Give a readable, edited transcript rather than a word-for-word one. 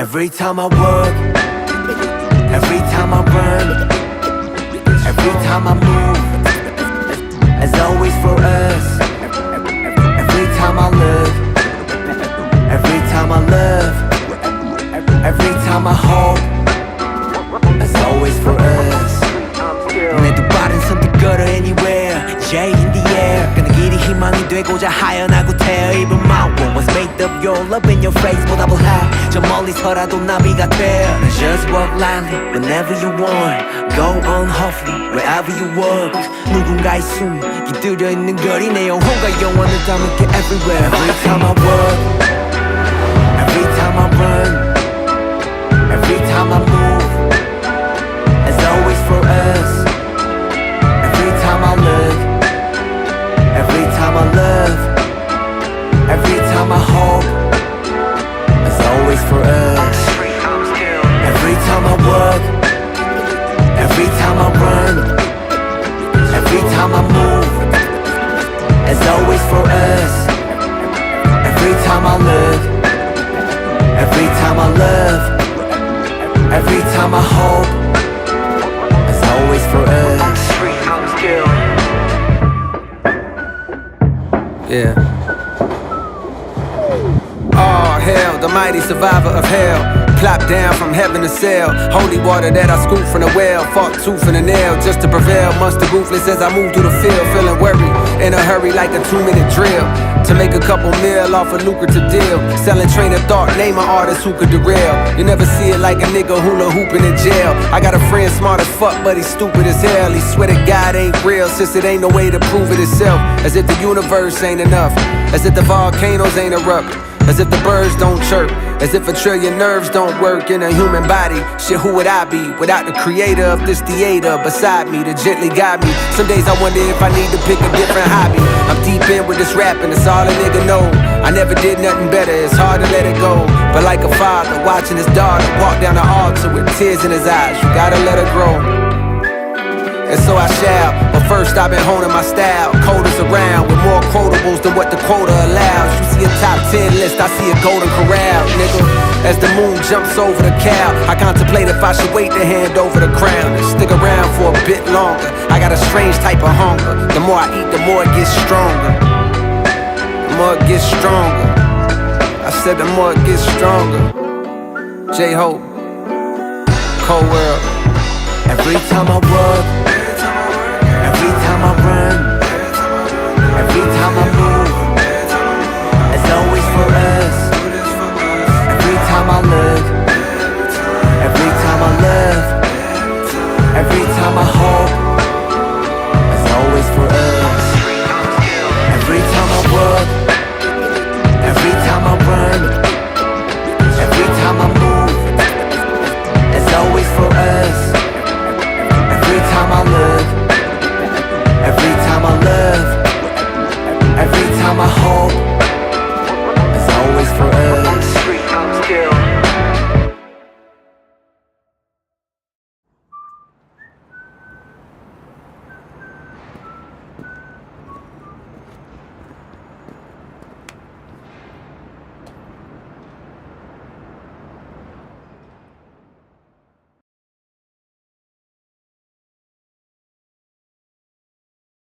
Every time I work, every time I run, every time I move, as always for us. Every time I look, every time I love, every time I hope, as always for us. 내 두 발은 선택걸어 anywhere, J in the air. 그는 길이 희망이 되고자 하연하고 태어. Even my world was made of your love in your face. 보답을 해 저 멀리서라도 나비가 돼. Just walk lightly whenever you want. Go on hopefully wherever you walk. 누군가의 숨이 깃들여 있는 거리 내 영혼과 영원을 담을게 everywhere. Every time I walk, every time I run, every time I move, as always for us. Every time I look, every time I love, every time I hope, as always for us. Every time I work, every time I run, every time I move, as always for us. Every time I look, every time I love, every time I hope, as always for us. Yeah. Oh hell, the mighty survivor of hell. Plopped down from heaven to sail. Holy water that I scooped from the well. Fought tooth and a nail just to prevail. Monster ruthless as I move through the field. Feeling worried, in a hurry like a 2-minute drill. To make a couple mil off a lucrative deal. Selling train of thought, name an artist who could derail. You never see it like a nigga hula hooping in jail. I got a friend smart as fuck, but he's stupid as hell. He swear that God ain't real, since it ain't no way to prove it itself. As if the universe ain't enough. As if the volcanoes ain't erupt. As if the birds don't chirp. As if a trillion nerves don't work in a human body. Shit, who would I be without the creator of this theater beside me to gently guide me? Some days I wonder if I need to pick a different hobby. I'm deep in with this rapping, it's all a nigga know. I never did nothing better, it's hard to let it go. But like a father watching his daughter walk down the altar with tears in his eyes, you gotta let her grow. And so I shall, but first I've been honing my style. Coders around with more quotables than what the quota allows. You see a top 10 list, I see a golden corral, nigga. As the moon jumps over the cow, I contemplate if I should wait to hand over the crown and stick around for a bit longer. I got a strange type of hunger. The more I eat, the more it gets stronger. The more it gets stronger. I said the more it gets stronger. J-Hope, Cold World. Every time I work, every time I run,